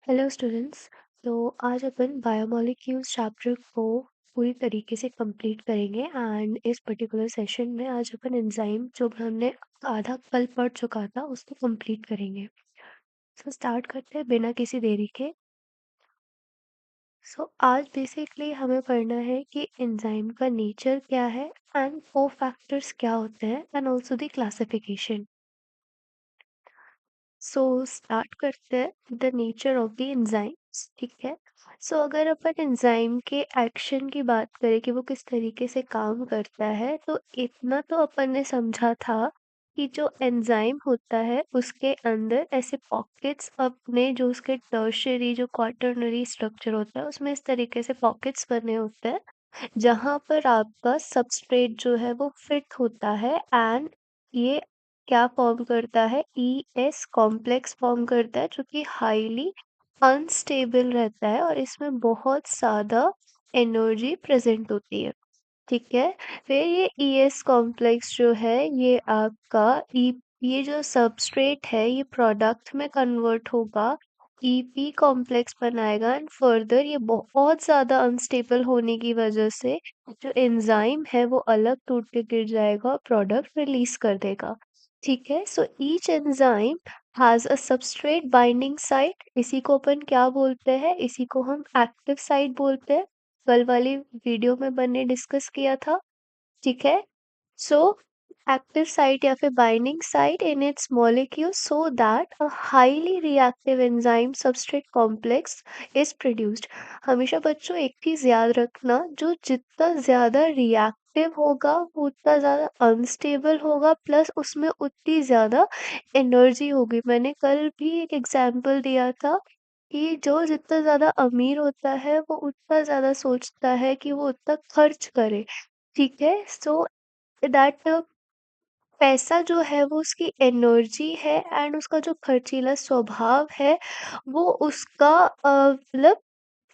Hello students. तो आज अपन biomolecules chapter को पूरी तरीके से कंप्लीट करेंगे एंड इस पर्टिकुलर सेशन में आज अपन एंजाइम जो हमने आधा कल पढ़ चुका था उसको कंप्लीट करेंगे। सो स्टार्ट करते हैं बिना किसी देरी के। सो आज बेसिकली हमें पढ़ना है कि एंजाइम का नेचर क्या है एंड को फैक्टर्स क्या होते हैं and also the classification. So start करते हैं the nature of the enzymes. ठीक है। सो अगर अपन एंजाइम के एक्शन की बात करें कि वो किस तरीके से काम करता है, तो इतना तो अपन ने समझा था कि जो एंजाइम होता है उसके अंदर ऐसे पॉकेट्स अपने जो उसके टर्शियरी जो क्वाटरनरी स्ट्रक्चर होता है उसमें इस तरीके से पॉकेट्स बने होते हैं जहाँ पर आपका सबस्ट्रेट जो है वो फिट होता है एंड ये क्या फॉर्म करता है, ई एस कॉम्प्लेक्स फॉर्म करता है जो कि हाईली अनस्टेबल रहता है और इसमें बहुत ज़्यादा एनर्जी प्रेजेंट होती है। ठीक है। फिर ये ई एस कॉम्प्लेक्स जो है ये आपका ये जो सबस्ट्रेट है ये प्रोडक्ट में कन्वर्ट होगा, ईपी कॉम्प्लेक्स बनाएगा एंड फर्दर ये बहुत ज़्यादा अनस्टेबल होने की वजह से जो एंजाइम है वो अलग टूट के गिर जाएगा और प्रोडक्ट रिलीज कर देगा। ठीक है। So each enzyme has a substrate binding site. इसी को अपन क्या बोलते हैं, इसी को हम एक्टिव साइट बोलते हैं। कल वाली वीडियो में मैंने डिस्कस किया था। ठीक है। सो एक्टिव साइट या फिर binding site in its molecule so that a highly reactive enzyme substrate complex is produced. हमेशा बच्चों एक चीज याद रखना, जो जितना ज्यादा रिएक्टिव होगा वो उतना ज्यादा अनस्टेबल होगा प्लस उसमें उतनी ज्यादा एनर्जी होगी। मैंने कल भी एक एग्जांपल दिया था कि जो जितना ज़्यादा अमीर होता है वो उतना ज़्यादा सोचता है कि वो उतना खर्च करे। ठीक है। सो दैट पैसा जो है वो उसकी एनर्जी है एंड उसका जो खर्चीला स्वभाव है वो उसका मतलब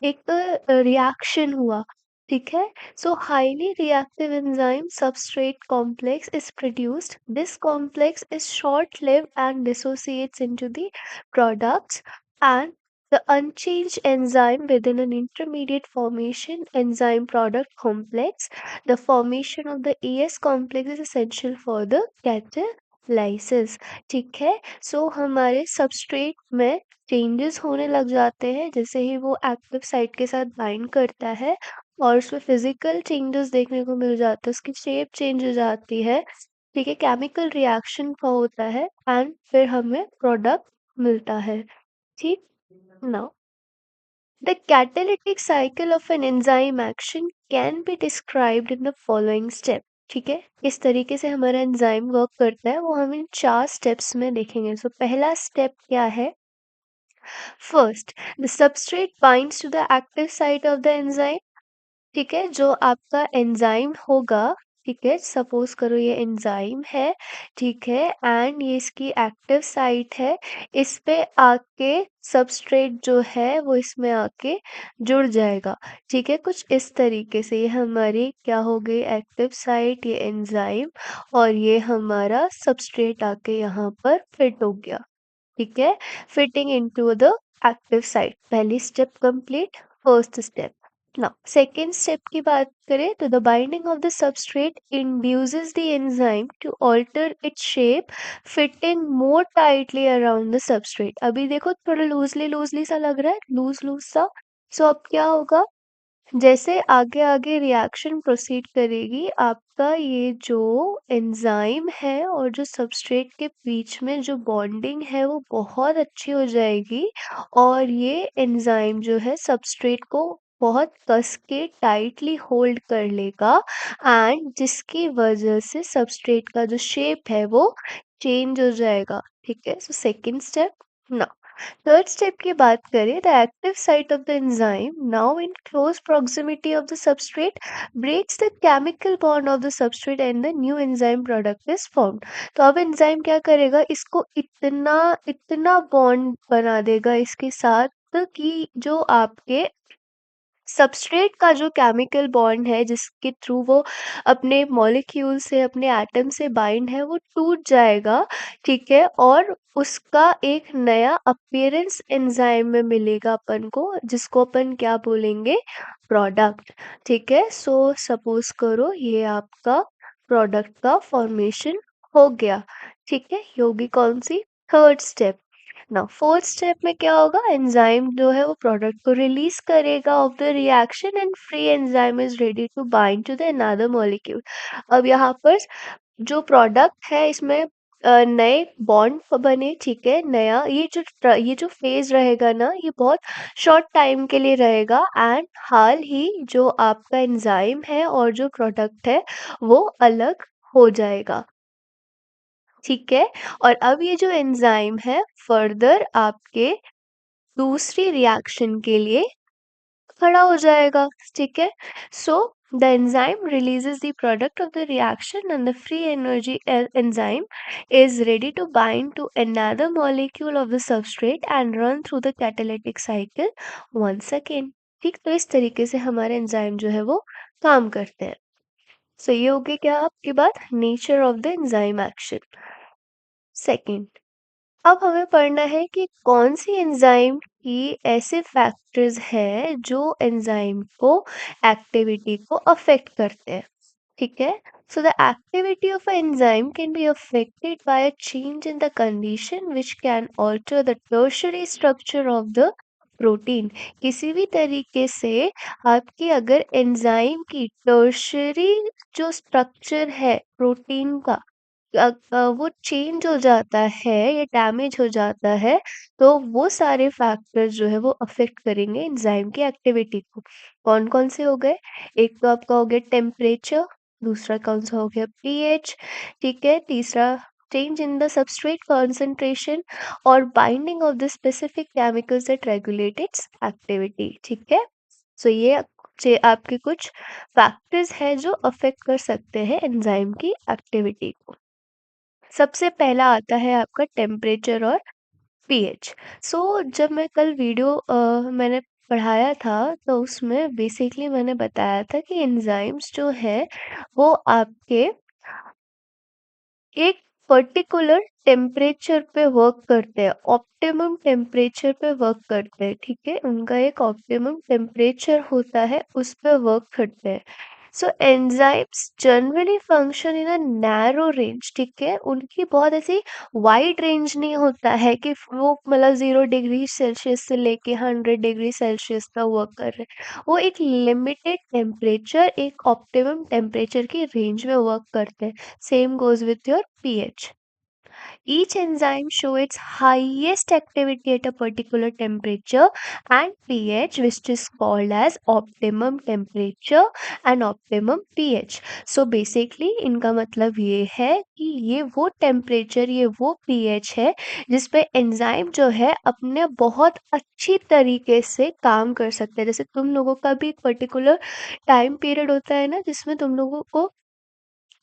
एक रिएक्शन हुआ। ठीक है। सो highly reactive enzyme substrate complex is produced. This complex is short lived and dissociates into the products and the unchanged enzyme within an intermediate formation enzyme product complex. The formation of the ES complex is essential for the catalysis. ठीक है। सो हमारे substrate में changes होने लग जाते हैं जैसे ही वो एक्टिव साइट के साथ बाइंड करता है और उसमें फिजिकल चेंजेस देखने को मिल जाते हैं, उसकी शेप चेंज हो जाती है। ठीक है। केमिकल रिएक्शन का होता है एंड फिर हमें प्रोडक्ट मिलता है। ठीक। Now the catalytic cycle of an enzyme action can be described in the following step. ठीक है। इस तरीके से हमारा एंजाइम वर्क करता है वो हम इन 4 स्टेप्स में देखेंगे। सो पहला स्टेप क्या है, first the substrate binds to the active site of the enzyme. ठीक है। जो आपका एंजाइम होगा, ठीक है, सपोज करो ये एंजाइम है, ठीक है, एंड ये इसकी एक्टिव साइट है। इस पे आके सबस्ट्रेट जो है वो इसमें आके जुड़ जाएगा। ठीक है। कुछ इस तरीके से ये हमारी क्या हो गई, एक्टिव साइट, ये एंजाइम और ये हमारा सबस्ट्रेट आके यहाँ पर फिट हो गया। ठीक है। Fitting into the active site, पहली step complete, first step. Now second step की बात करें तो the binding of the substrate induces the enzyme to alter its shape, fitting more tightly around the substrate. अभी देखो थोड़ा लूजली लूजली सा लग रहा है, लूज लूज सा। सो अब क्या होगा, जैसे आगे आगे रिएक्शन प्रोसीड करेगी आपका ये जो एंजाइम है और जो सबस्ट्रेट के बीच में जो बॉन्डिंग है वो बहुत अच्छी हो जाएगी और ये एंजाइम जो है सबस्ट्रेट को बहुत कस के टाइटली होल्ड कर लेगा एंड जिसकी वजह से सबस्ट्रेट का जो शेप है वो चेंज हो जाएगा। ठीक है। So second step. Now third step की बात करें, the active site of the enzyme now in close proximity of the substrate breaks the chemical bond of the substrate and the new enzyme product is formed। तो अब enzyme क्या करेगा, इसको इतना इतना बॉन्ड बना देगा इसके साथ कि जो आपके सबस्ट्रेट का जो केमिकल बॉन्ड है जिसके थ्रू वो अपने मॉलिक्यूल से अपने एटम से बाइंड है वो टूट जाएगा, ठीक है? और उसका एक नया अपीयरेंस एंजाइम में मिलेगा अपन को, जिसको अपन क्या बोलेंगे, प्रोडक्ट, ठीक है? सो सपोज करो ये आपका प्रोडक्ट का फॉर्मेशन हो गया, ठीक है? ये होगी कौन सी, थर्ड स्टेप। ना फोर्थ स्टेप में क्या होगा, एंजाइम जो है वो प्रोडक्ट को रिलीज करेगा of the reaction and free enzyme is ready to bind to the another molecule. अब यहाँ पर जो प्रोडक्ट है इसमें नए बॉन्ड बने, ठीक है? नया ये जो फेज रहेगा ना, ये बहुत शॉर्ट टाइम के लिए रहेगा एंड हाल ही जो आपका एंजाइम है और जो प्रोडक्ट है वो अलग हो जाएगा, ठीक है? और अब ये जो एंजाइम है फर्दर आपके दूसरी रिएक्शन के लिए खड़ा हो जाएगा, ठीक है? So the enzyme releases the product of the reaction and the free energy enzyme is ready to bind to another molecule of the substrate and run through the catalytic cycle once again। ठीक, तो इस तरीके से हमारे enzyme जो है वो काम करते हैं। सो ये हो गया क्या आपकी बात, nature of the enzyme action. Second, अब हमें पढ़ना है कि कौन सी एंजाइम की ऐसे फैक्टर्स हैं जो एंजाइम को एक्टिविटी को अफेक्ट करते हैं, ठीक है? So the activity of a enzyme can be affected by a change in the condition which can alter the tertiary structure of the protein. किसी भी तरीके से आपकी अगर एंजाइम की टर्शियरी जो स्ट्रक्चर है प्रोटीन का, वो चेंज हो जाता है या डैमेज हो जाता है, तो वो सारे फैक्टर्स जो है वो अफेक्ट करेंगे एंजाइम की एक्टिविटी को। कौन-कौन से हो गए? एक तो आपका हो गया टेम्परेचर, दूसरा कौन-सा हो गया पीएच, ठीक है? तीसरा change in the substrate concentration और binding of the specific chemicals that regulate its activity, ठीक है? सो ये आपके कुछ फैक्टर्स हैं जो अफेक्ट कर सकते हैं एंजाइम की एक्टिविटी को। सबसे पहला आता है आपका टेम्परेचर और पीएच। सो जब मैं कल वीडियो मैंने पढ़ाया था तो उसमें बेसिकली मैंने बताया था कि एंजाइम्स जो है वो आपके एक पर्टिकुलर टेम्परेचर पे वर्क करते हैं, ऑप्टिमम टेम्परेचर पे वर्क करते हैं, ठीक है? उनका एक ऑप्टिमम टेम्परेचर होता है, उस पे वर्क करते हैं। So enzymes generally function in a narrow range, ठीक है? उनकी बहुत ऐसी वाइड रेंज नहीं होता है कि वो मतलब 0 डिग्री सेल्सियस से लेके 100 डिग्री सेल्सियस तक वर्क कर रहे हैं। वो एक लिमिटेड टेम्परेचर, एक ऑप्टिमम टेम्परेचर की रेंज में वर्क करते हैं। Same goes with your pH. Each enzyme show its highest activity at a particular temperature and pH, which is called as optimum temperature and optimum pH. So basically इनका मतलब ये है कि ये वो टेम्परेचर, ये वो pH है जिस पे एंजाइम जो है अपने बहुत अच्छी तरीके से काम कर सकते हैं। जैसे तुम लोगों का भी एक पर्टिकुलर टाइम पीरियड होता है ना जिसमें तुम लोगों को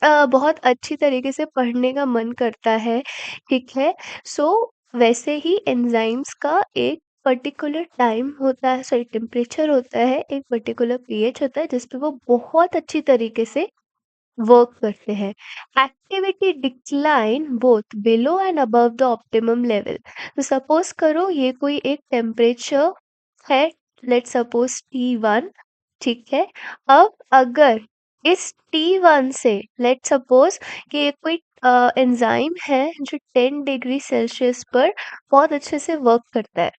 बहुत अच्छी तरीके से पढ़ने का मन करता है, ठीक है? सो वैसे ही एंजाइम्स का एक पर्टिकुलर टाइम होता है, सॉरी टेम्परेचर होता है, एक पर्टिकुलर पीएच होता है जिस पे वो बहुत अच्छी तरीके से वर्क करते हैं। Activity decline both below and above the optimum level. तो सपोज करो ये कोई एक टेम्परेचर है, लेट्स सपोज T1, ठीक है? अब अगर इस T1 से लेट्स सपोज कि ये कोई एंजाइम है जो 10 डिग्री सेल्सियस पर बहुत अच्छे से वर्क करता है,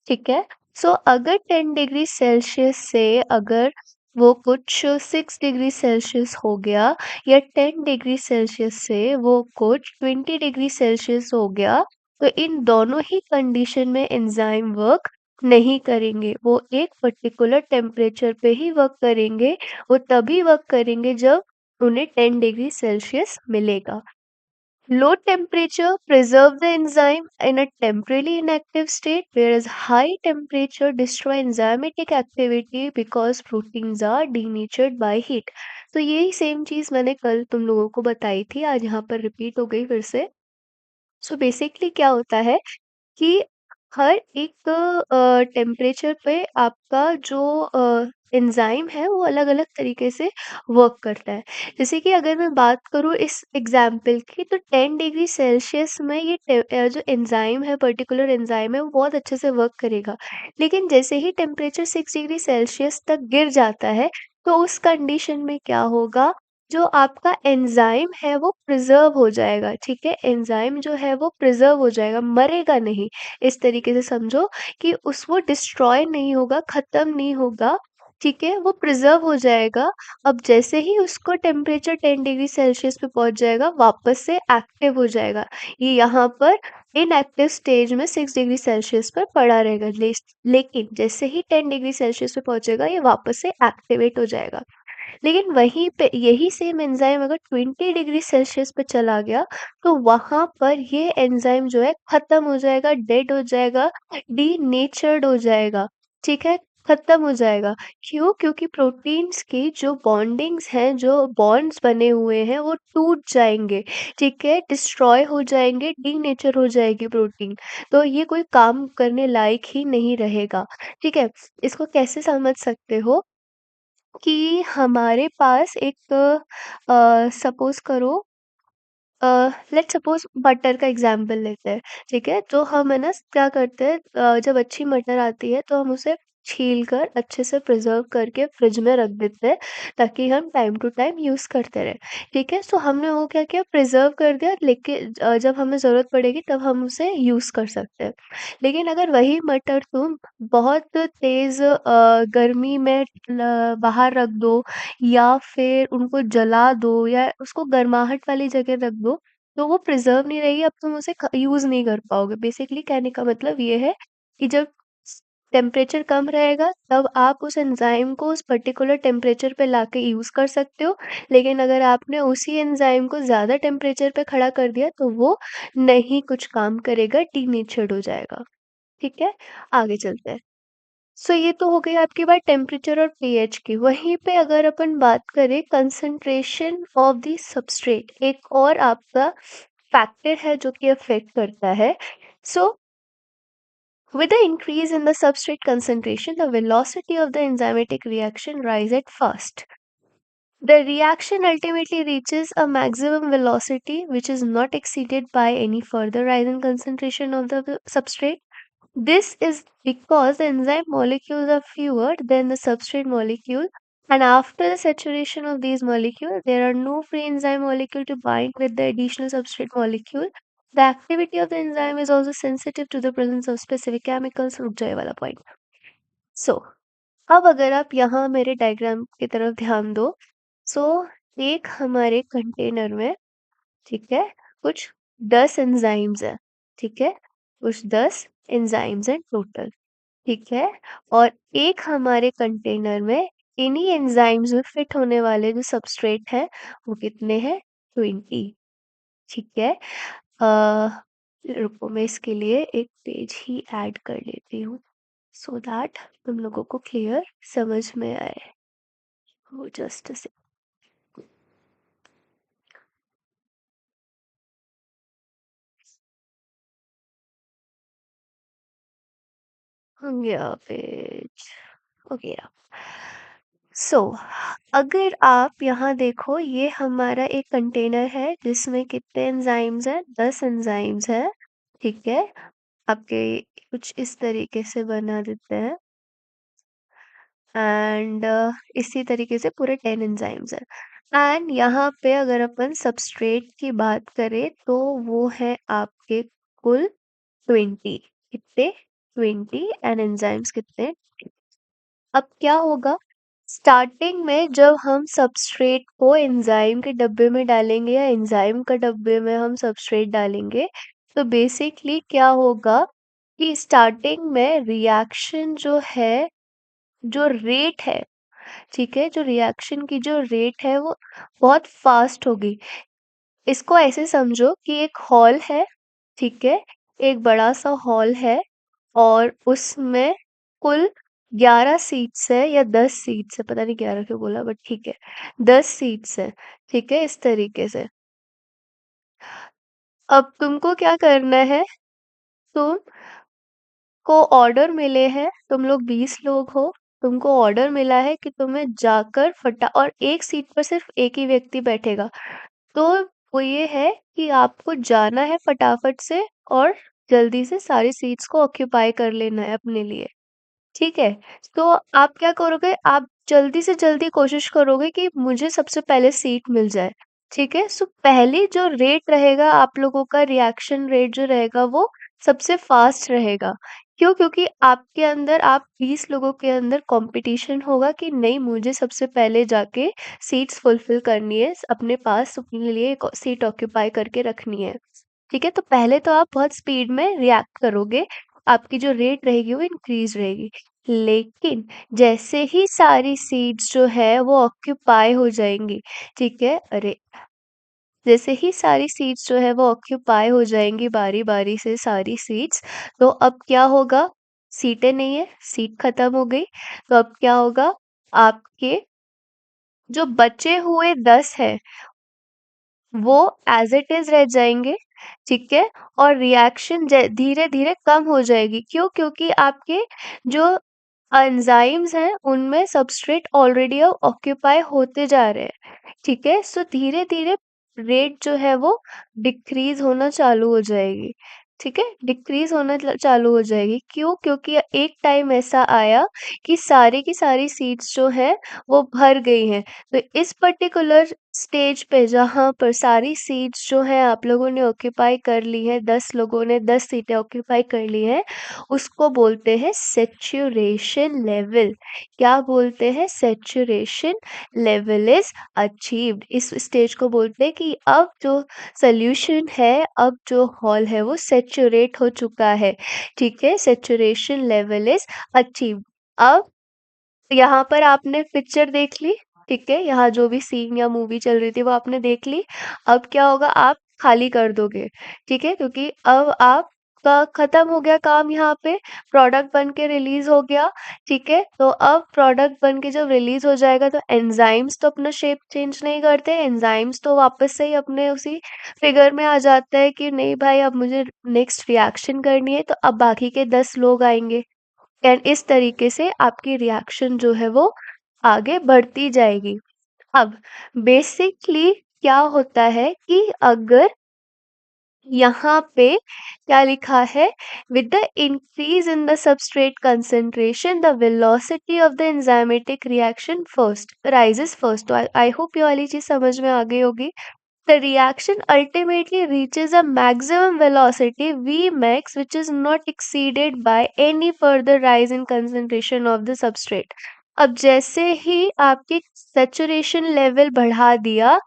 ठीक है? सो अगर 10 डिग्री सेल्सियस से अगर वो कुछ 6 डिग्री सेल्सियस हो गया या 10 डिग्री सेल्सियस से वो कुछ 20 डिग्री सेल्सियस हो गया, तो इन दोनों ही कंडीशन में एंजाइम वर्क नहीं करेंगे। वो एक पर्टिकुलर टेम्परेचर पे ही वर्क करेंगे, वो तभी वर्क करेंगे जब उन्हें 10 डिग्री सेल्सियस मिलेगा। Low temperature preserve the enzyme in a temporarily inactive state, whereas high temperature destroy enzymatic activity because proteins are denatured by heat। तो यही सेम चीज़ मैंने कल तुम लोगों को बताई थी, आज यहाँ पर रिपीट हो गई फिर से। सो बेसिकली क्या होता है कि हर एक टेम्परेचर पे आपका जो एंजाइम है वो अलग-अलग तरीके से वर्क करता है। जैसे कि अगर मैं बात करूँ इस एग्ज़ाम्पल की, तो 10 डिग्री सेल्सियस में ये जो एंजाइम है, पर्टिकुलर एंजाइम है, वो बहुत अच्छे से वर्क करेगा। लेकिन जैसे ही टेम्परेचर 6 डिग्री सेल्सियस तक गिर जाता है, तो उस कंडीशन में क्या होगा, जो आपका एंजाइम है वो प्रिज़र्व हो जाएगा, ठीक है? एंजाइम जो है वो प्रिज़र्व हो जाएगा, मरेगा नहीं। इस तरीके से समझो कि उस वो डिस्ट्रॉय नहीं होगा, ख़त्म नहीं होगा, ठीक है? वो प्रिज़र्व हो जाएगा। अब जैसे ही उसको टेम्परेचर 10 डिग्री सेल्सियस पे पहुँच जाएगा, वापस से एक्टिव हो जाएगा। ये यहाँ पर इनएक्टिव स्टेज में 6 डिग्री सेल्सियस पर पड़ा रहेगा। लेकिन जैसे ही 10 डिग्री सेल्सियस पे पहुँचेगा, ये वापस से एक्टिवेट हो जाएगा। लेकिन वहीं पे यही सेम एंजाइम अगर 20 डिग्री सेल्सियस पे चला गया, तो वहाँ पर ये एंजाइम जो है ख़त्म हो जाएगा, डेड हो जाएगा, डीनेचर्ड हो जाएगा, ठीक है? ख़त्म हो जाएगा। क्यों? क्योंकि प्रोटीन्स की जो बॉन्डिंग्स हैं, जो बॉन्ड्स बने हुए हैं, वो टूट जाएँगे, ठीक है? डिस्ट्रॉय हो जाएँगे, डीनेचर हो जाएगी प्रोटीन। तो ये कोई काम करने लायक ही नहीं रहेगा, ठीक है? इसको कैसे समझ सकते हो? कि हमारे पास एक सपोज़ करो, लेट्स सपोज़ बटर का एग्ज़ाम्पल लेते हैं, ठीक है? तो हम है ना क्या करते हैं, जब अच्छी मटर आती है तो हम उसे छील कर अच्छे से प्रिज़र्व करके फ्रिज में रख देते हैं, ताकि हम टाइम टू टाइम यूज़ करते रहें, ठीक है? सो हमने वो क्या किया, प्रिज़र्व कर दिया, लेकिन जब हमें ज़रूरत पड़ेगी तब हम उसे यूज़ कर सकते हैं। लेकिन अगर वही मटर तुम बहुत तेज़ गर्मी में बाहर रख दो, या फिर उनको जला दो, या उसको गर्माहट वाली जगह रख दो, तो वो प्रिज़र्व नहीं रहेगी, अब तुम उसे यूज़ नहीं कर पाओगे। बेसिकली कहने का मतलब ये है कि जब टेम्परेचर कम रहेगा, तब आप उस एंजाइम को उस पर्टिकुलर टेम्परेचर पे लाके यूज़ कर सकते हो। लेकिन अगर आपने उसी एंजाइम को ज़्यादा टेम्परेचर पे खड़ा कर दिया, तो वो नहीं कुछ काम करेगा, डीनेचर्ड हो जाएगा। ठीक है? आगे चलते हैं। सो ये तो हो गई आपकी बात टेम्परेचर और पीएच की। वहीं पे अगर अपन बात करें कंसंट्रेशन ऑफ द सबस्ट्रेट, एक और आपका फैक्टर है जो कि अफेक्ट करता है। सो with the increase in the substrate concentration, the velocity of the enzymatic reaction rise at first. The reaction ultimately reaches a maximum velocity which is not exceeded by any further rise in concentration of the substrate. This is because the enzyme molecules are fewer than the substrate molecule, and after the saturation of these molecules, there are no free enzyme molecule to bind with the additional substrate molecule. The activity of the enzyme is also sensitive to the presence of specific chemicals. रुक जाए वाला point. So, अब अगर आप यहाँ मेरे diagram की तरफ ध्यान दो, सो एक हमारे कंटेनर में, ठीक है, कुछ 10 एंजाइम्स हैं, ठीक है, कुछ 10 एंजाइम्स हैं टोटल, ठीक है, और एक हमारे कंटेनर में इन्हीं एंजाइम्स में फिट होने वाले जो सबस्ट्रेट है वो कितने हैं, 20, ठीक है। रुको, मैं इसके लिए एक पेज ही ऐड कर लेती हूँ, सो दैट तुम लोगों को क्लियर समझ में आए। जस्ट गया पेज, ओके। सो अगर आप यहाँ देखो, ये हमारा एक कंटेनर है जिसमें कितने एंजाइम्स हैं, 10 एंजाइम्स है, ठीक है। आपके कुछ इस तरीके से बना देते हैं, एंड इसी तरीके से पूरे 10 एंजाइम्स हैं। एंड यहाँ पे अगर अपन सबस्ट्रेट की बात करें तो वो है आपके कुल 20, कितने, 20, एंड एंजाइम्स कितने। अब क्या होगा, स्टार्टिंग में जब हम सबस्ट्रेट को एंजाइम के डब्बे में डालेंगे या एंजाइम का डब्बे में हम सबस्ट्रेट डालेंगे, तो बेसिकली क्या होगा कि स्टार्टिंग में रिएक्शन जो है, जो रेट है, ठीक है, जो रिएक्शन की जो रेट है वो बहुत फास्ट होगी। इसको ऐसे समझो कि एक हॉल है, ठीक है, एक बड़ा सा हॉल है, और उसमें कुल 11 सीट्स है या 10 सीट्स है, पता नहीं 11 क्यों बोला, बट ठीक है, 10 सीट्स है, ठीक है, इस तरीके से। अब तुमको क्या करना है, तुम तुमको ऑर्डर मिले हैं, तुम लोग 20 लोग हो, तुमको ऑर्डर मिला है कि तुम्हें जाकर फटा और एक सीट पर सिर्फ एक ही व्यक्ति बैठेगा। तो वो ये है कि आपको जाना है फटाफट से और जल्दी से सारी सीट्स को ऑक्यूपाई कर लेना है अपने लिए। ठीक है? तो आप क्या करोगे, आप जल्दी से जल्दी कोशिश करोगे कि मुझे सबसे पहले सीट मिल जाए, ठीक है? सो पहले जो रेट रहेगा आप लोगों का रिएक्शन रेट जो रहेगा वो सबसे फ़ास्ट रहेगा। क्यों? क्योंकि आपके अंदर आप 20 लोगों के अंदर कॉम्पिटिशन होगा कि नहीं मुझे सबसे पहले जाके सीट्स फुलफिल करनी है, अपने पास अपने लिए एक सीट ऑक्यूपाई करके रखनी है। ठीक है? तो पहले तो आप बहुत स्पीड में रिएक्ट करोगे, आपकी जो रेट रहेगी वो इंक्रीज़ रहेगी। लेकिन जैसे ही सारी सीट्स जो है वो ऑक्यूपाई हो जाएँगी, ठीक है? अरे! जैसे ही सारी सीट्स जो है वो ऑक्यूपाई हो जाएँगी बारी-बारी से सारी सीट्स, तो अब क्या होगा? सीटें नहीं है, सीट खत्म हो गई, तो अब क्या होगा? आपके जो बचे हुए 10 हैं वो एज़ इट इज़ रह जाएँगे, ठीक है? और रिएक्शन ज धीरे-धीरे कम हो जाएगी। क्यों? क्योंकि आपके जो एंजाइम्स हैं, उनमें सबस्ट्रेट ऑलरेडी अब ऑक्यूपाई होते जा रहे हैं, ठीक है? सो धीरे-धीरे रेट जो है वो डिक्रीज़ होना चालू हो जाएगी, ठीक है? डिक्रीज़ होना चालू हो जाएगी। क्यों? क्योंकि एक टाइम ऐसा आया कि सारी की सारी सीट्स जो हैं, वो भर गई हैं। तो इस पर्टिकुलर स्टेज पे जहाँ पर सारी सीट्स जो हैं आप लोगों ने ऑक्यूपाई कर ली है, 10 लोगों ने 10 सीटें ऑक्यूपाई कर ली हैं, उसको बोलते हैं सैचुरेशन लेवल। क्या बोलते हैं? Saturation level is achieved. इस स्टेज को बोलते हैं कि अब जो सॉल्यूशन है, अब जो हॉल है वो सैचुरेट हो चुका है, ठीक है? Saturation level is achieved. अब यहाँ पर आपने पिक्चर देख ली, ठीक है? यहाँ जो भी सीन या मूवी चल रही थी वो आपने देख ली। अब क्या होगा आप खाली कर दोगे, ठीक है? क्योंकि अब आपका खत्म हो गया काम यहाँ पे, प्रोडक्ट बन के रिलीज़ हो गया, ठीक है? तो अब प्रोडक्ट बन के जब रिलीज़ हो जाएगा तो एंजाइम्स तो अपना शेप चेंज नहीं करते, एंजाइम्स तो वापस से ही अपने उसी फिगर में आ जाता है कि नहीं भाई अब मुझे नेक्स्ट रिएक्शन करनी है, तो अब बाकी के 10 लोग आएँगे। एंड इस तरीके से आपकी रिएक्शन जो है वो आगे बढ़ती जाएगी। अब बेसिकली क्या होता है कि अगर यहाँ पे क्या लिखा है with the increase in the substrate concentration the velocity of the enzymatic reaction first rises first. तो आई होप ये वाली चीज समझ में आ गई होगी। The reaction ultimately reaches a maximum velocity Vmax which is not exceeded by any further rise in concentration of the substrate. अब जैसे ही आपकी saturation लेवल बढ़ा दिया,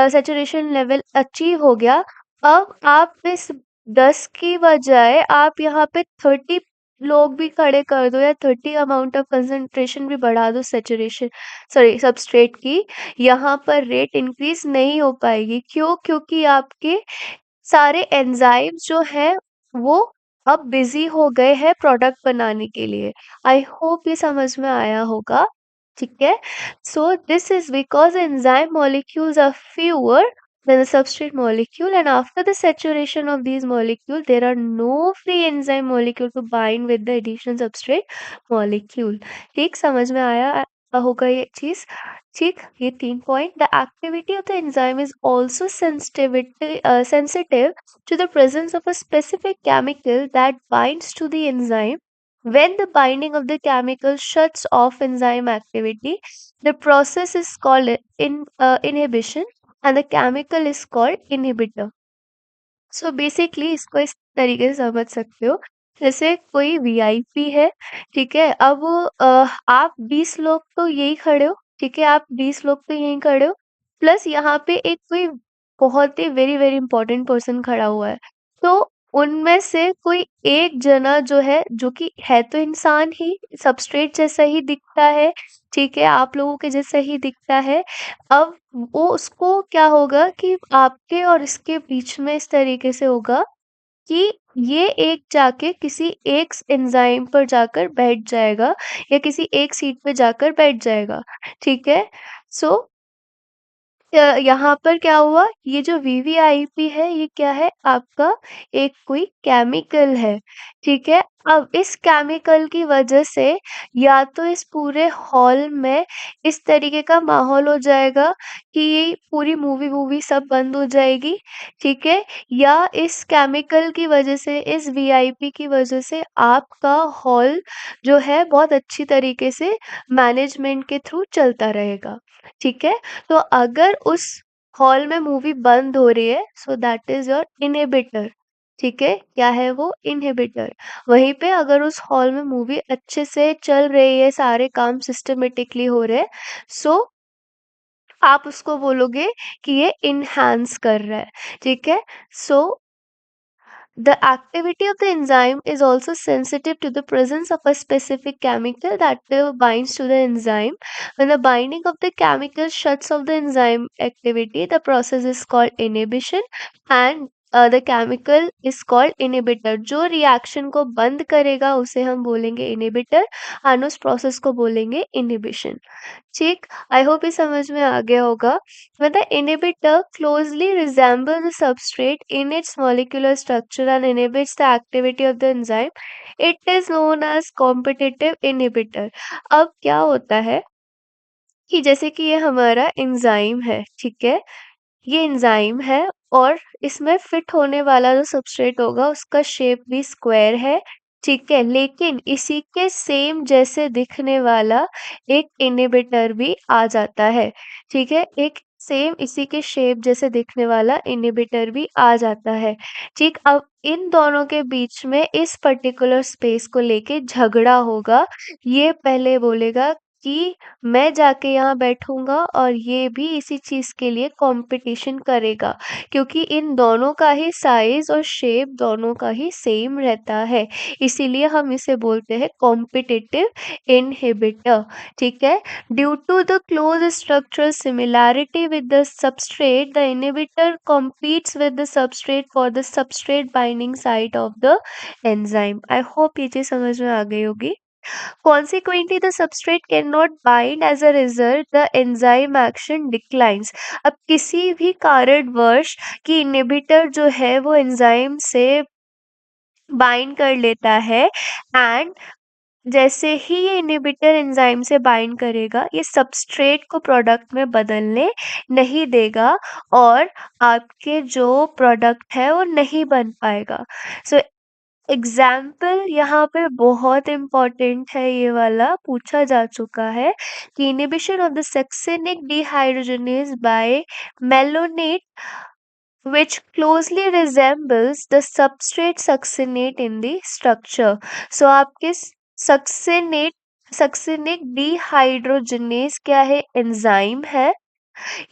saturation लेवल अचीव हो गया, अब आप इस 10 की बजाय आप यहाँ पे 30 लोग भी खड़े कर दो या 30 अमाउंट ऑफ कंसंट्रेशन भी बढ़ा दो saturation सॉरी सबस्ट्रेट की, यहाँ पर रेट इंक्रीज नहीं हो पाएगी। क्यों? क्योंकि आपके सारे एंजाइम्स जो हैं वो अब बिजी हो गए हैं प्रोडक्ट बनाने के लिए। आई होप ये समझ में आया होगा। ठीक है? So this is because enzyme molecules are fewer than the substrate molecule, and after the saturation of these molecules there are no free enzyme molecule to bind with the additional substrate molecule। ठीक समझ में आया होगा ये चीज। ठीक, ये 3 point. The activity of the enzyme is also sensitive to the presence of a specific chemical that binds to the enzyme. When the binding of the chemical shuts off enzyme activity, the process is called inhibition, and the chemical is called inhibitor। So basically इसको इस तरीके से समझ सकते हो, जैसे कोई VIP है, ठीक है? अब आप 20 लोग तो यही खड़े हो, ठीक है? आप 20 लोग तो यहीं खड़े हो, प्लस यहाँ पे एक कोई बहुत ही वेरी वेरी इंपॉर्टेंट पर्सन खड़ा हुआ है। तो उनमें से कोई एक जना जो है, जो कि है तो इंसान ही, सबस्ट्रेट जैसा ही दिखता है, ठीक है? आप लोगों के जैसा ही दिखता है। अब वो उसको क्या होगा कि आपके और इसके बीच में इस तरीके से होगा कि ये एक जाके किसी एक एंजाइम पर जाकर बैठ जाएगा या किसी एक सीट पे जाकर बैठ जाएगा, ठीक है? सो यहाँ पर क्या हुआ, ये जो वीवीआईपी है ये क्या है आपका, एक कोई केमिकल है, ठीक है? अब इस केमिकल की वजह से या तो इस पूरे हॉल में इस तरीके का माहौल हो जाएगा कि ये पूरी मूवी वूवी सब बंद हो जाएगी, ठीक है? या इस केमिकल की वजह से, इस वीआईपी की वजह से आपका हॉल जो है बहुत अच्छी तरीके से मैनेजमेंट के थ्रू चलता रहेगा, ठीक है? तो अगर उस हॉल में मूवी बंद हो रही है, so that is your inhibitor, ठीक है? क्या है वो? इन्हिबिटर। वहीं पे अगर उस हॉल में मूवी अच्छे से चल रही है, सारे काम सिस्टमैटिकली हो रहे हैं, सो आप उसको बोलोगे कि ये इन्हांस कर रहा है, ठीक है? सो the activity of the enzyme is also sensitive to the presence of a specific chemical that binds to the enzyme. When the binding of the chemical shuts off the enzyme activity, the process is called inhibition and the chemical is called inhibitor. जो reaction को बंद करेगा उसे हम बोलेंगे inhibitor और उस process को बोलेंगे इनहिबिशन। ठीक, आई होप ये समझ में आ गया होगा। When the inhibitor closely resembles the substrate in its molecular structure and inhibits the activity of the enzyme, it is known as competitive inhibitor. अब क्या होता है कि जैसे कि ये हमारा एंजाइम है, ठीक है? ये एंजाइम है और इसमें फिट होने वाला जो सबस्ट्रेट होगा उसका शेप भी स्क्वायर है, ठीक है? लेकिन इसी के सेम जैसे दिखने वाला एक इनहिबिटर भी आ जाता है, ठीक है? एक सेम इसी के शेप जैसे दिखने वाला इनहिबिटर भी आ जाता है, ठीक? अब इन दोनों के बीच में इस पर्टिकुलर स्पेस को लेके झगड़ा होगा। ये पहले बोलेगा कि मैं जाके यहाँ बैठूँगा और ये भी इसी चीज़ के लिए कॉम्पिटिशन करेगा क्योंकि इन दोनों का ही साइज़ और शेप दोनों का ही सेम रहता है। इसीलिए हम इसे बोलते हैं कॉम्पिटिटिव इनहिबिटर, ठीक है? Due to the close structural similarity with the substrate, the inhibitor competes with the substrate for the substrate binding site of the enzyme. I hope ये चीज़ समझ में आ गई होगी। Consequently, the substrate cannot bind. As a result, the enzyme action declines. अब किसी भी कारणवश कि इनहिबिटर जो है वो एंजाइम से बाइंड कर लेता है एंड जैसे ही ये इनहिबिटर एंजाइम से बाइंड करेगा ये सबस्ट्रेट को प्रोडक्ट में बदलने नहीं देगा और आपके जो प्रोडक्ट है वो नहीं बन पाएगा। सो एग्जाम्पल यहाँ पे बहुत इम्पोर्टेंट है, ये वाला पूछा जा चुका है कि inhibition of the succinic dehydrogenase by malonate which closely resembles the substrate succinate in the structure. So आपके सक्सिनेट सक्सिनिक डिहाइड्रोजनेज क्या है? एंजाइम है।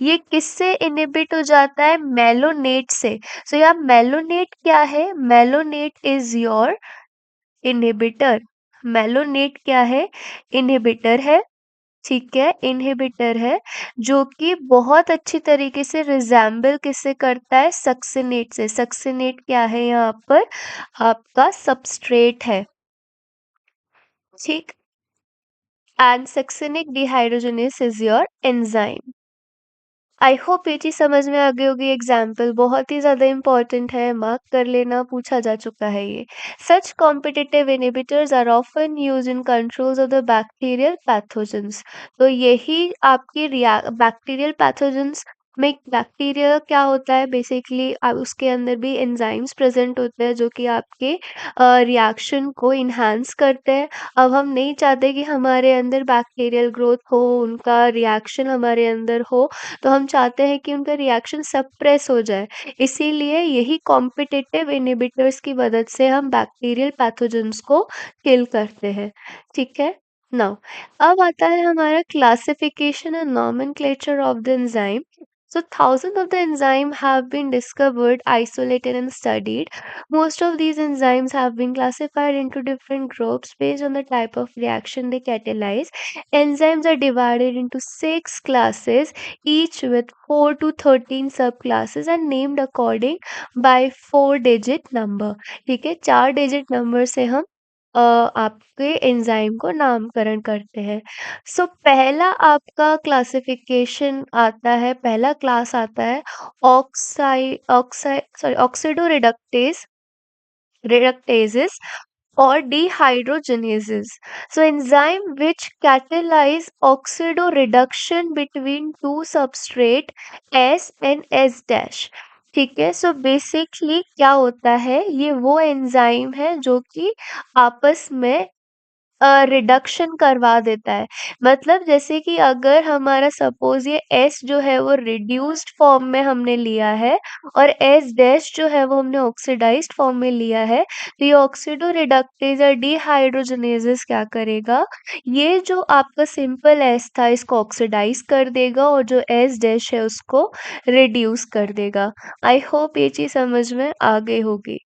ये किससे इनहिबिट हो जाता है? मेलोनेट से। सो यहाँ मेलोनेट क्या है? Malonate is your inhibitor. Malonate क्या है? इनहिबिटर है, ठीक है? इनहिबिटर है जो कि बहुत अच्छी तरीके से रिजेंबल किससे करता है? सक्सिनेट से। सक्सिनेट क्या है यहाँ पर? आपका सबस्ट्रेट है, ठीक? And succinic dehydrogenase is your enzyme. I hope ये चीज़ समझ में आ गई होगी। एग्जाम्पल बहुत ही ज़्यादा इंपॉर्टेंट है, मार्क कर लेना, पूछा जा चुका है ये। Such competitive inhibitors are often use in controls of the bacterial pathogens. तो यही आपकी बैक्टीरियल पैथोजेंस में बैक्टीरिया क्या होता है बेसिकली, उसके अंदर भी एंजाइम्स प्रेजेंट होते हैं जो कि आपके रिएक्शन को इन्हांस करते हैं। अब हम नहीं चाहते कि हमारे अंदर बैक्टीरियल ग्रोथ हो, उनका रिएक्शन हमारे अंदर हो, तो हम चाहते हैं कि उनका रिएक्शन सप्रेस हो जाए। इसीलिए यही कॉम्पिटिटिव इनहिबिटर्स की मदद से हम बैक्टीरियल पैथोजेंस को किल करते हैं, ठीक है? नाउ अब आता है हमारा classification and nomenclature of the enzyme. So thousands of the enzymes have been discovered, isolated and studied. Most of these enzymes have been classified into different groups based on the type of reaction they catalyze. Enzymes are divided into 6 classes, each with 4 to 13 subclasses and named according by 4 digit number. ठीक है, 4 digit number से हम आपके enzyme को नामकरण करते हैं। सो पहला आपका क्लासिफिकेशन आता है, पहला क्लास आता है oxide oxide sorry oxido reductase reductases. or dehydrogenases. So enzyme which catalyze oxidoreduction between two substrate S and S dash. ठीक है, सो बेसिकली क्या होता है, ये वो एंजाइम है जो कि आपस में रिडक्शन करवा देता है। मतलब जैसे कि अगर हमारा सपोज़ ये S जो है वो रिड्यूस्ड फॉर्म में हमने लिया है और S डैश जो है वो हमने ऑक्सिडाइज़्ड फॉर्म में लिया है, तो ये ऑक्सीडो रिडक्टेज़ या डिहाइड्रोजनेज़ेस क्या करेगा, ये जो आपका सिंपल S था इसको ऑक्सिडाइज़ कर देगा और जो S डैश है उसको रिड्यूस कर देगा। आई होप ये चीज़ समझ में आ गई होगी।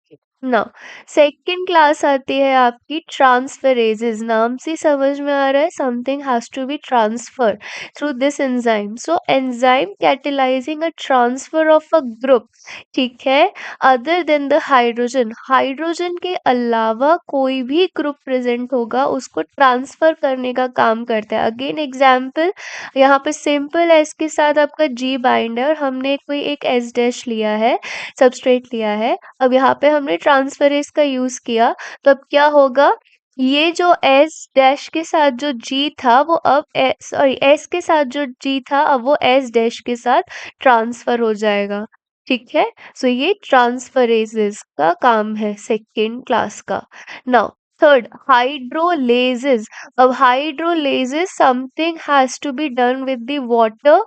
नाउ सेकंड क्लास आती है आपकी ट्रांसफरेजेस। नाम से समझ में आ रहा है something has to be transfer through this enzyme. So enzyme catalysing a transfer of a group, ठीक है, other than the hydrogen. Hydrogen के अलावा कोई भी ग्रुप प्रेजेंट होगा उसको ट्रांसफर करने का काम करता है। अगेन एग्जाम्पल, यहाँ पे सिंपल एस के साथ आपका जी बाइंड है और हमने कोई एक एस डैश लिया है, सबस्ट्रेट लिया है। अब यहाँ पे हमने ट्रांसफरेज का यूज किया, तो अब क्या होगा, ये जो एस डैश के साथ जो जी था वो अब सॉरी एस के साथ जो जी था अब वो एस डैश के साथ ट्रांसफर हो जाएगा। ठीक है, सो ये ट्रांसफरेजेस का काम है सेकेंड क्लास का। Now third, hydrolases. अब hydrolases something has to be done with the water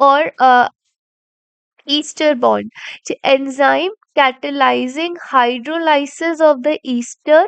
और ester bond. So, enzyme catalyzing hydrolysis of the ester,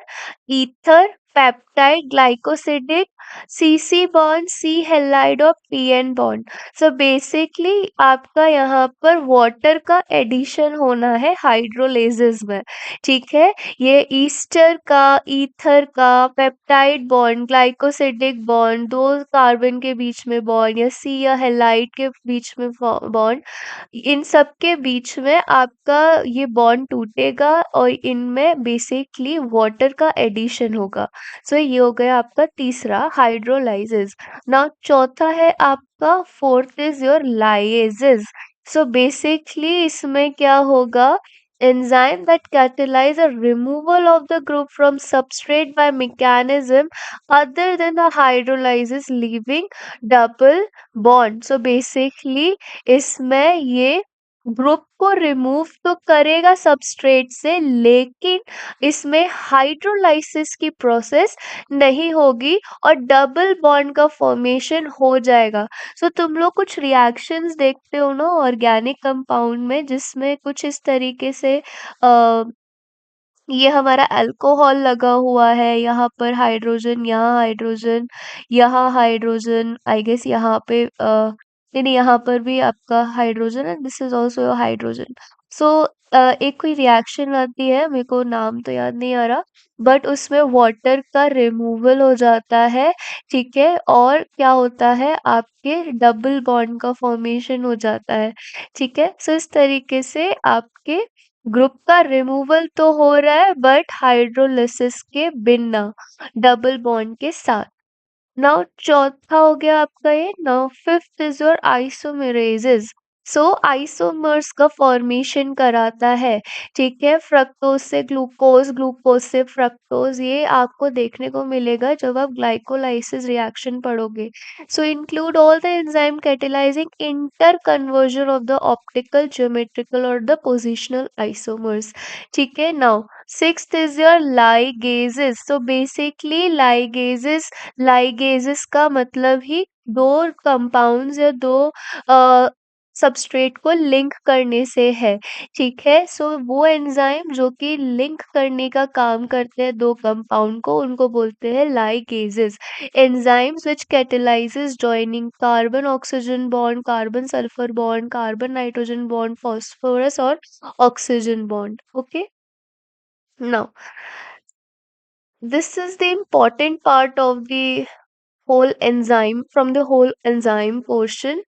ether, peptide, glycosidic, CC bond, C halide और PN bond. So basically आपका यहाँ पर water का addition होना है hydrolases में, ठीक है। ये ईस्टर का, ईथर का, पेप्टाइड बॉन्ड, ग्लाइकोसिडिक बॉन्ड, दो कार्बन के बीच में बॉन्ड या सी या हेलाइड के बीच में बॉन्ड, इन सब के बीच में आपका ये बॉन्ड टूटेगा और इनमें बेसिकली वाटर का एडिशन होगा। सो ये हो गया आपका तीसरा, हाइड्रोलाइसिस। नाउ चौथा है आपका, fourth is your lyases. So basically इसमें क्या होगा, enzyme that catalyze a removal of the group from substrate by mechanism other than the hydrolysis, leaving double bond. So basically इसमें ये ग्रुप को रिमूव तो करेगा सबस्ट्रेट से, लेकिन इसमें हाइड्रोलाइसिस की प्रोसेस नहीं होगी और डबल बॉन्ड का फॉर्मेशन हो जाएगा। सो तुम लोग कुछ रिएक्शंस देखते हो ना ऑर्गेनिक कंपाउंड में, जिसमें कुछ इस तरीके से ये हमारा अल्कोहल लगा हुआ है, यहाँ पर हाइड्रोजन, यहाँ हाइड्रोजन, यहाँ हाइड्रोजन, आई गेस यहाँ पे नहीं नहीं, यहाँ पर भी आपका हाइड्रोजन है, दिस इज ऑल्सो हाइड्रोजन। सो एक कोई रिएक्शन आती है, मेरे को नाम तो याद नहीं आ रहा, बट उसमें वाटर का रिमूवल हो जाता है, ठीक है, और क्या होता है आपके डबल बॉन्ड का फॉर्मेशन हो जाता है, ठीक है। सो इस तरीके से आपके ग्रुप का रिमूवल तो हो रहा है बट हाइड्रोलिसिस के बिना, डबल बॉन्ड के साथ। नाउ चौथा हो गया आपका ये। Now fifth is your isomerases. So isomers का फॉर्मेशन कराता है, ठीक है, फ्रक्टोज से ग्लूकोज, ग्लूकोज से फ्रक्टोज, ये आपको देखने को मिलेगा जब आप ग्लाइकोलाइसिस रिएक्शन पढ़ोगे। So include all the enzyme catalysing interconversion of the optical, geometrical और द पोजिशनल आइसोमर्स, ठीक है। Now sixth is your ligases. So basically ligases का मतलब ही दो कंपाउंड्स या दो सबस्ट्रेट को लिंक करने से है, ठीक है। सो वो एंजाइम जो कि लिंक करने का काम करते हैं दो कंपाउंड को, उनको बोलते हैं ligases. Enzymes which catalyses joining carbon oxygen bond, carbon sulphur bond, carbon nitrogen bond, phosphorus और oxygen bond. Okay, now this is the important part of the whole enzyme, from the whole enzyme portion,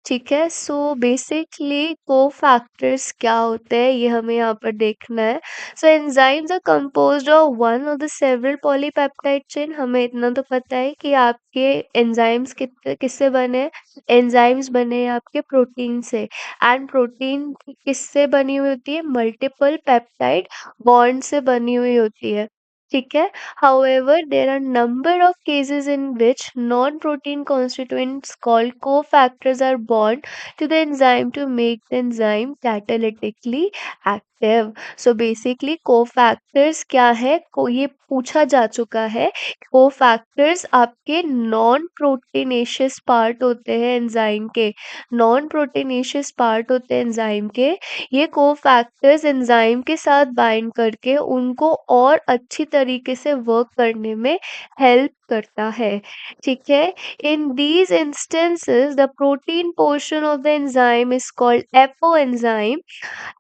ठीक है। So basically cofactors क्या होते हैं ये हमें यहाँ पर देखना है। So enzymes are composed of one of the several polypeptide chain. हमें इतना तो पता है कि आपके एंजाइम्स किससे बने हैं, एंजाइम्स बने हैं आपके प्रोटीन से, एंड प्रोटीन किससे बनी हुई होती है, मल्टीपल पेप्टाइड बॉन्ड से बनी हुई होती है। ठीक है। However, there are number of cases in which non-protein constituents called cofactors are bound to the enzyme to make the enzyme catalytically active. So basically cofactors क्या है, को ये पूछा जा चुका है। cofactors आपके नॉन प्रोटीनेशियस पार्ट होते हैं एंजाइम के, नॉन प्रोटीनेशियस पार्ट होते हैं एंजाइम के। ये कोफैक्टर्स एंजाइम के साथ बाइंड करके उनको और अच्छी तरीके से वर्क करने में हेल्प करता है। ठीक है। In these instances the protein portion of the enzyme is called apoenzyme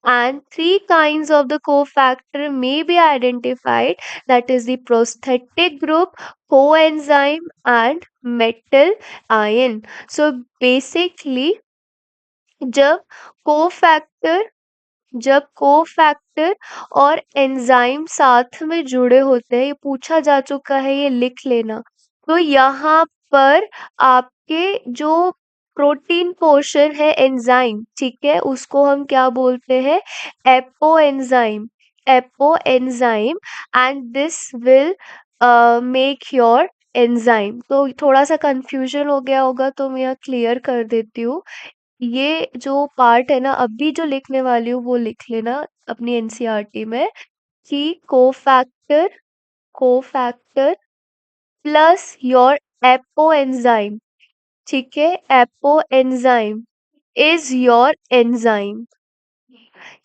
and three kinds of the cofactor may be identified, that is the prosthetic group, coenzyme and metal ion. So basically जब cofactor जब cofactor और enzyme साथ में जुड़े होते हैं, ये पूछा जा चुका है, ये लिख लेना। तो यहाँ पर आपके जो प्रोटीन पोर्शन है एंजाइम, ठीक है, उसको हम क्या बोलते हैं, apoenzyme. Apoenzyme and this will make your enzyme. तो थोड़ा सा कंफ्यूजन हो गया होगा तो मैं यहाँ क्लियर कर देती हूँ। ये जो पार्ट है ना, अभी जो लिखने वाली हूँ वो लिख लेना अपनी एनसीईआरटी में कि cofactor cofactor plus your apoenzyme, ठीक है, एपोएंजाइम इज योर एंजाइम।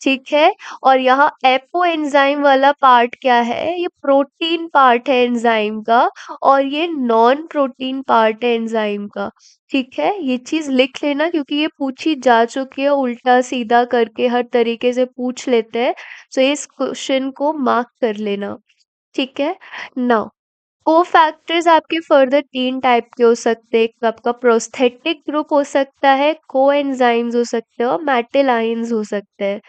ठीक है। और यहाँ एपोएंजाइम वाला पार्ट क्या है, ये प्रोटीन पार्ट है एंजाइम का और ये नॉन प्रोटीन पार्ट है एंजाइम का। ठीक है, ये चीज लिख लेना क्योंकि ये पूछी जा चुकी है, उल्टा सीधा करके हर तरीके से पूछ लेते हैं। तो इस क्वेश्चन को मार्क कर लेना। ठीक है। नाउ कोफैक्टर्स आपके फर्दर 3 टाइप के हो सकते हैं। एक आपका प्रोस्थेटिक ग्रुप हो सकता है, कोएंजाइम्स हो सकते हैं और मेटल आयंस हो सकते हैं।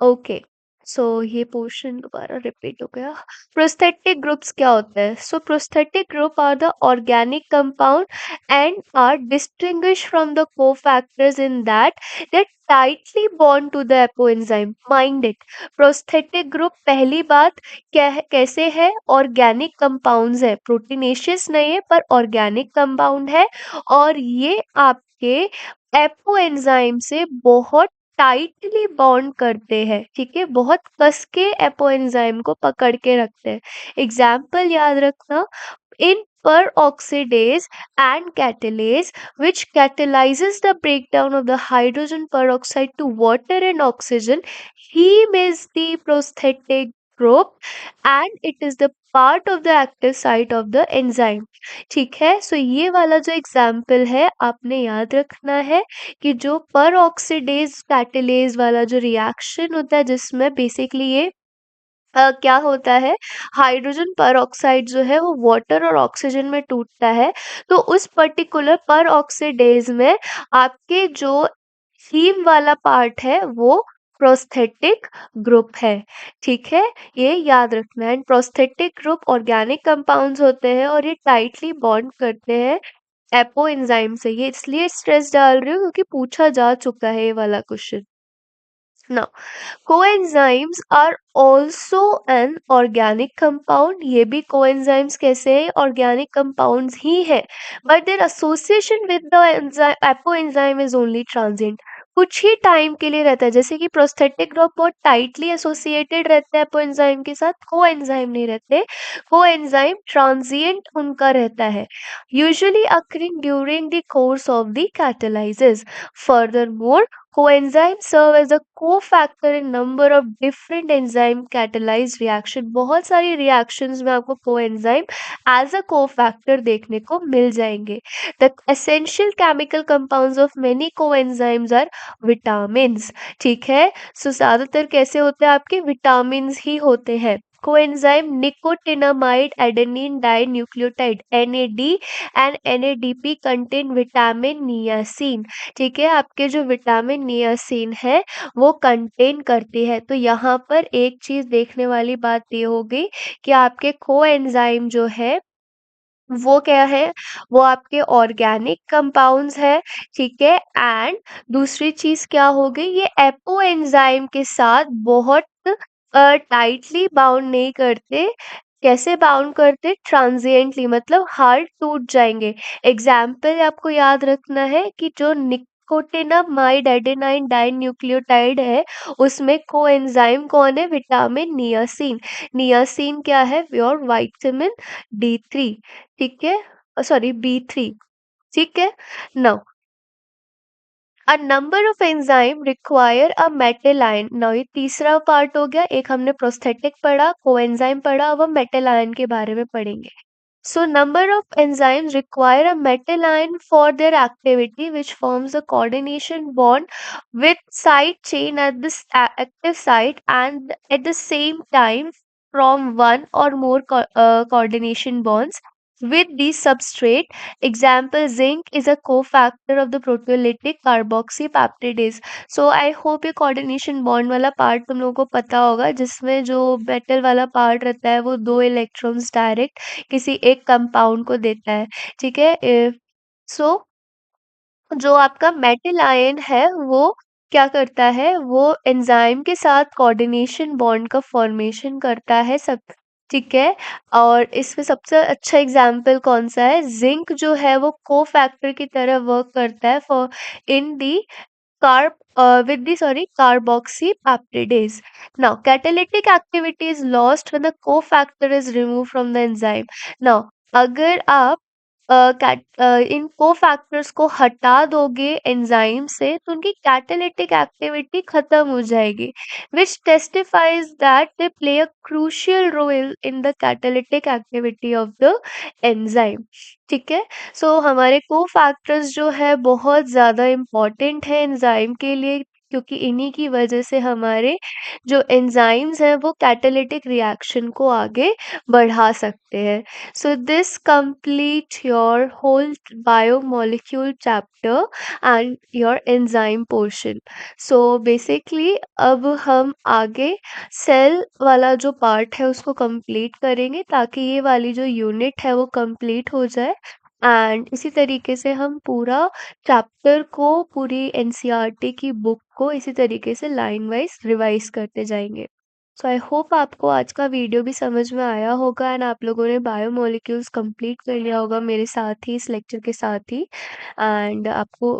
ओके, सो ये पोर्शन दोबारा रिपीट हो गया। प्रोस्थेटिक ग्रुप्स क्या होता है? So prosthetic group are the organic compound and are distinguish from the cofactors in that they tightly bond to the apoenzyme. Mind it, prosthetic group पहली बात कैसे है, ऑर्गेनिक कंपाउंड्स है, प्रोटीनेशियस नहीं है पर ऑर्गेनिक कंपाउंड है और ये आपके एपोएंजाइम से बहुत टाइटली बॉन्ड करते हैं। ठीक है, बहुत कस के एपोएंजाइम को पकड़ के रखते हैं। एग्जाम्पल याद रखना, इन per oxidase and catalase which catalyzes the breakdown of the hydrogen peroxide to water and oxygen. Heme is the prosthetic group and it is the part of the active site of the enzyme. ठीक है, सो ये वाला जो example है आपने याद रखना है कि जो पर ऑक्सीडेज कैटेलेज वाला जो रिएक्शन होता है जिसमें बेसिकली ये क्या होता है, हाइड्रोजन पर ऑक्साइड जो है वो वाटर और ऑक्सीजन में टूटता है। तो उस पर्टिकुलर पर ऑक्सीडेज में आपके जो हीम वाला पार्ट है वो प्रोस्थेटिक ग्रुप है। ठीक है, ये याद रखना है। And prosthetic group organic compounds होते हैं और ये टाइटली बॉन्ड करते हैं एपो एंजाइम से। ये इसलिए स्ट्रेस डाल रही हूँ क्योंकि पूछा जा चुका है ये वाला question. Now coenzymes are also an organic compound। ये भी coenzymes कैसे हैं, organic compounds ही है, but their association with the enzyme apoenzyme is only transient। कुछ ही टाइम के लिए रहता है, जैसे कि प्रोस्थेटिक ग्रुप बहुत टाइटली एसोसिएटेड रहता है एपोएंजाइम के साथ, कोएंजाइम नहीं रहते। कोएंजाइम ट्रांजिएंट उनका रहता है, usually occurring during the course of the catalysis. Furthermore coenzymes serve as a cofactor in number of different enzyme catalyzed reaction। बहुत सारी reactions में आपको coenzyme as a cofactor देखने को मिल जाएंगे। The essential chemical compounds of many coenzymes are vitamins। ठीक है, सो ज्यादातर कैसे होते हैं, आपके vitamins ही होते हैं। coenzyme nicotinamide adenine dinucleotide NAD and NADP contain vitamin niacin। ठीक है, आपके जो विटामिन नियासिन है वो कंटेन करती है। तो यहाँ पर एक चीज देखने वाली बात ये हो गई कि आपके कोएंजाइम जो है वो क्या है, वो आपके ऑर्गेनिक कंपाउंड्स है। ठीक है, एंड दूसरी चीज क्या हो गई, ये एपोएंजाइम के साथ बहुत टाइटली बाउंड नहीं करते। कैसे बाउंड करते? ट्रांजिएंटली, मतलब हार्ट टूट जाएंगे। एग्जाम्पल आपको याद रखना है कि जो निकोटिनामाइड एडेनाइन डाइन्यूक्लियोटाइड है, उसमें कोएंजाइम कौन है? Vitamin niacin. नियासिन क्या है? Pure vitamin D3। ठीक है, सॉरी B3। ठीक है। Now A number of enzyme require a metal ion। Now ये तीसरा पार्ट हो गया। एक हमने प्रोस्थेटिक पढ़ा, कोएंजाइम पढ़ा, अब हम मेटल आयन के बारे में पढ़ेंगे। So number of enzymes require a metal ion for their activity, which forms a coordination bond with side chain at the active site, and at the same time from one or more coordination bonds with the substrate. Example, zinc is a cofactor of the proteolytic carboxypeptidase। So I hope ये coordination bond वाला part तुम लोगों को पता होगा, जिसमें जो metal वाला पार्ट रहता है वो दो इलेक्ट्रॉन्स डायरेक्ट किसी एक कंपाउंड को देता है। ठीक है। सो जो आपका मेटल आयन है वो क्या करता है? वो एंजाइम के साथ कोऑर्डिनेशन बॉन्ड का फॉर्मेशन करता है सब। ठीक है। और इसमें सबसे अच्छा एग्जाम्पल कौन सा है? जिंक जो है वो कोफैक्टर की तरह वर्क करता है for in the carb with the carboxypeptidase. Now catalytic activity is lost when the cofactor is removed from the enzyme। Now अगर आप इन कोफैक्टर्स को हटा दोगे एंजाइम से, तो उनकी कैटालिटिक एक्टिविटी खत्म हो जाएगी, which testifies that they play a crucial role in the catalytic activity of the enzyme. ठीक है। सो हमारे कोफैक्टर्स जो है बहुत ज़्यादा इम्पोर्टेंट है एंजाइम के लिए, क्योंकि इन्हीं की वजह से हमारे जो एंजाइम्स हैं वो कैटालिटिक रिएक्शन को आगे बढ़ा सकते हैं। So this complete your whole biomolecule chapter and your enzyme portion। So basically अब हम आगे सेल वाला जो पार्ट है उसको कंप्लीट करेंगे, ताकि ये वाली जो यूनिट है वो कंप्लीट हो जाए। एंड इसी तरीके से हम पूरा चैप्टर को, पूरी एनसीईआरटी की बुक को इसी तरीके से लाइन वाइज रिवाइज करते जाएंगे। सो आई होप आपको आज का वीडियो भी समझ में आया होगा, एंड आप लोगों ने बायोमोलिक्यूल्स कंप्लीट कर लिया होगा मेरे साथ ही, इस लेक्चर के साथ ही। एंड आपको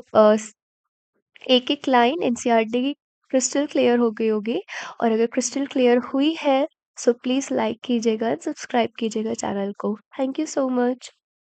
एक एक लाइन एनसीईआरटी की क्रिस्टल क्लियर हो गई होगी। और अगर क्रिस्टल क्लियर हुई है, सो प्लीज़ लाइक कीजिएगा, सब्सक्राइब कीजिएगा चैनल को। Thank you so much.